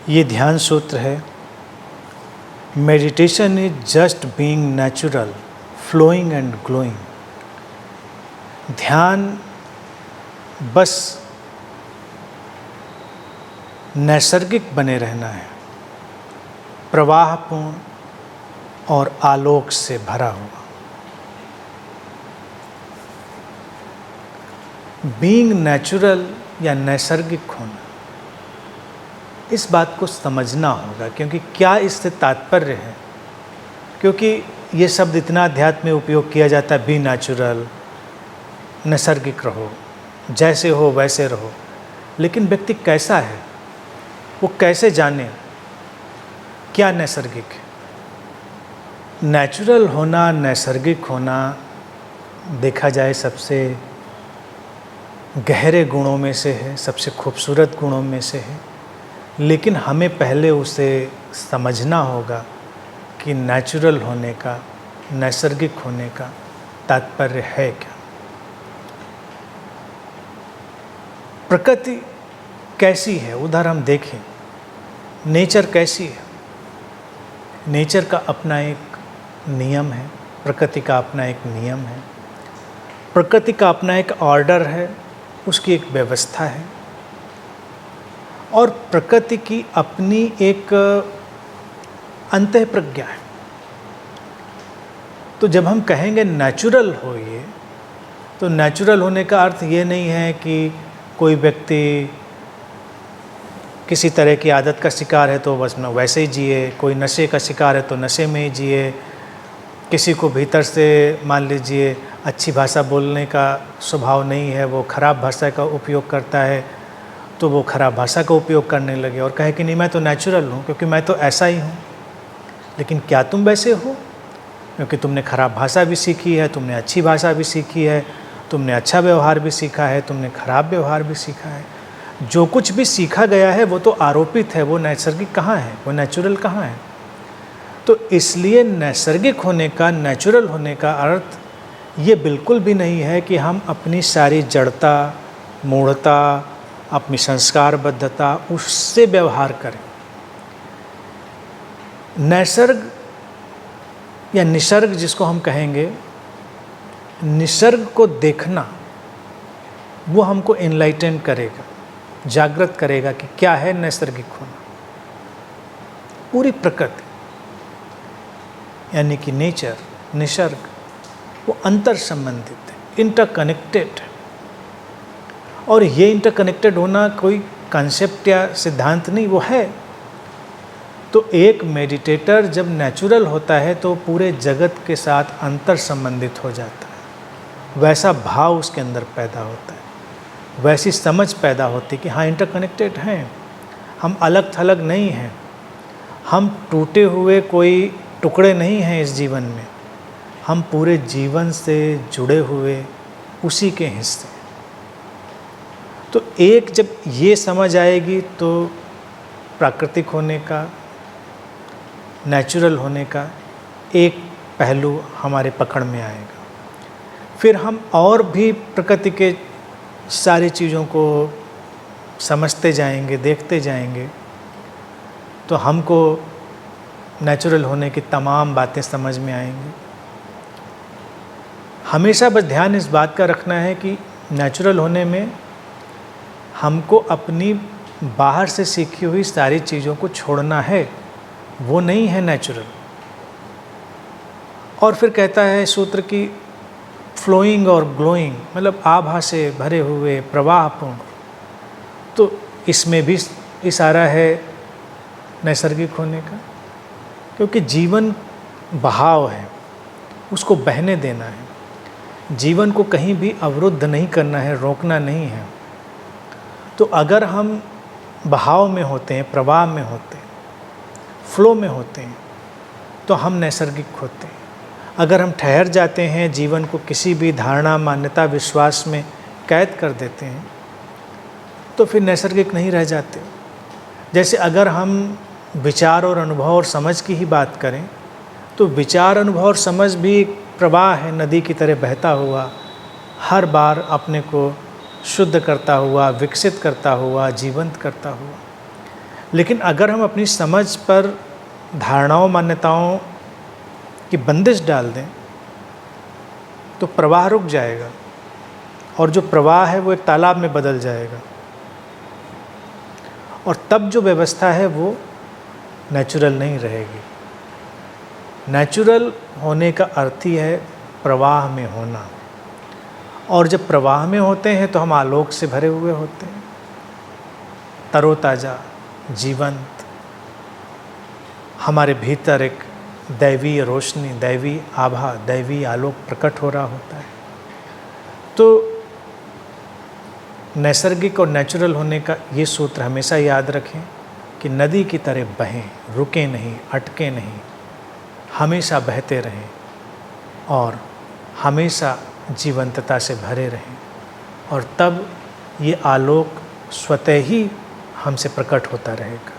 ये ध्यान सूत्र है, meditation is just being natural, flowing and glowing. ध्यान बस नैसर्गिक बने रहना है, प्रवाहपूर्ण और आलोक से भरा हुआ। बीइंग नेचुरल या नैसर्गिक होना, इस बात को समझना होगा, क्योंकि क्या इससे तात्पर्य है। क्योंकि ये शब्द इतना अध्यात्म में उपयोग किया जाता है, बी नेचुरल, नैसर्गिक रहो, जैसे हो वैसे रहो। लेकिन व्यक्ति कैसा है, वो कैसे जाने क्या नैसर्गिक है। नेचुरल होना, नैसर्गिक होना देखा जाए सबसे गहरे गुणों में से है, सबसे खूबसूरत गुणों में से है। लेकिन हमें पहले उसे समझना होगा कि नेचुरल होने का, नैसर्गिक होने का तात्पर्य है क्या। प्रकृति कैसी है उधर हम देखें, नेचर कैसी है। नेचर का अपना एक नियम है, प्रकृति का अपना एक नियम है, प्रकृति का अपना एक ऑर्डर है, उसकी एक व्यवस्था है, और प्रकृति की अपनी एक अंतःप्रज्ञा है। तो जब हम कहेंगे नेचुरल हो ये, तो नेचुरल होने का अर्थ ये नहीं है कि कोई व्यक्ति किसी तरह की आदत का शिकार है तो बस न वैसे ही जिए, कोई नशे का शिकार है तो नशे में ही जिए, किसी को भीतर से मान लीजिए अच्छी भाषा बोलने का स्वभाव नहीं है, वो खराब भाषा का उपयोग करता है, तो वो खराब भाषा का उपयोग करने लगे और कहे कि नहीं मैं तो नेचुरल हूँ क्योंकि मैं तो ऐसा ही हूँ। लेकिन क्या तुम वैसे हो? क्योंकि तुमने खराब भाषा भी सीखी है, तुमने अच्छी भाषा भी सीखी है, तुमने अच्छा व्यवहार भी सीखा है, तुमने खराब व्यवहार भी सीखा है। जो कुछ भी सीखा गया है वो तो आरोपित है, वो नैसर्गिक कहाँ है, वो नेचुरल कहाँ है। तो इसलिए नैसर्गिक होने का, नेचुरल होने का अर्थ ये बिल्कुल भी नहीं है कि हम अपनी सारी जड़ता, मूढ़ता, अपनी संस्कारबद्धता उससे व्यवहार करें। नैसर्ग या निसर्ग जिसको हम कहेंगे, निसर्ग को देखना वो हमको एनलाइटन करेगा, जागृत करेगा कि क्या है नैसर्गिक होना। पूरी प्रकृति यानी कि नेचर, निसर्ग, वो अंतर संबंधित है, इंटरकनेक्टेड है। और ये इंटरकनेक्टेड होना कोई कॉन्सेप्ट या सिद्धांत नहीं, वो है। तो एक मेडिटेटर जब नेचुरल होता है तो पूरे जगत के साथ अंतर संबंधित हो जाता है, वैसा भाव उसके अंदर पैदा होता है, वैसी समझ पैदा होती है कि हाँ इंटरकनेक्टेड हैं, हम अलग थलग नहीं हैं, हम टूटे हुए कोई टुकड़े नहीं हैं इस जीवन में, हम पूरे जीवन से जुड़े हुए उसी के हिस्से। तो एक जब ये समझ आएगी तो प्राकृतिक होने का, नेचुरल होने का एक पहलू हमारे पकड़ में आएगा। फिर हम और भी प्रकृति के सारी चीज़ों को समझते जाएंगे, देखते जाएंगे, तो हमको नेचुरल होने की तमाम बातें समझ में आएंगी। हमेशा बस ध्यान इस बात का रखना है कि नेचुरल होने में हमको अपनी बाहर से सीखी हुई सारी चीज़ों को छोड़ना है, वो नहीं है नेचुरल। और फिर कहता है सूत्र की फ्लोइंग और ग्लोइंग, मतलब आभा से भरे हुए, प्रवाहपूर्ण। तो इसमें भी इशारा है नैसर्गिक होने का, क्योंकि जीवन बहाव है, उसको बहने देना है, जीवन को कहीं भी अवरुद्ध नहीं करना है, रोकना नहीं है। तो अगर हम बहाव में होते हैं, प्रवाह में होते हैं, फ्लो में होते हैं, तो हम नैसर्गिक होते हैं। अगर हम ठहर जाते हैं, जीवन को किसी भी धारणा, मान्यता, विश्वास में कैद कर देते हैं, तो फिर नैसर्गिक नहीं रह जाते। जैसे अगर हम विचार और अनुभव और समझ की ही बात करें, तो विचार, अनुभव और समझ भी एक प्रवाह है, नदी की तरह बहता हुआ, हर बार अपने को शुद्ध करता हुआ, विकसित करता हुआ, जीवंत करता हुआ। लेकिन अगर हम अपनी समझ पर धारणाओं मान्यताओं की बंदिश डाल दें तो प्रवाह रुक जाएगा, और जो प्रवाह है वो एक तालाब में बदल जाएगा, और तब जो व्यवस्था है वो नेचुरल नहीं रहेगी। नेचुरल होने का अर्थ ही है प्रवाह में होना, और जब प्रवाह में होते हैं तो हम आलोक से भरे हुए होते हैं, तरोताज़ा, जीवंत। हमारे भीतर एक दैवीय रोशनी, दैवी आभा, दैवी आलोक प्रकट हो रहा होता है। तो नैसर्गिक और नेचुरल होने का ये सूत्र हमेशा याद रखें कि नदी की तरह बहें, रुकें नहीं, अटके नहीं, हमेशा बहते रहें और हमेशा जीवंतता से भरे रहें, और तब ये आलोक स्वतः ही हमसे प्रकट होता रहेगा।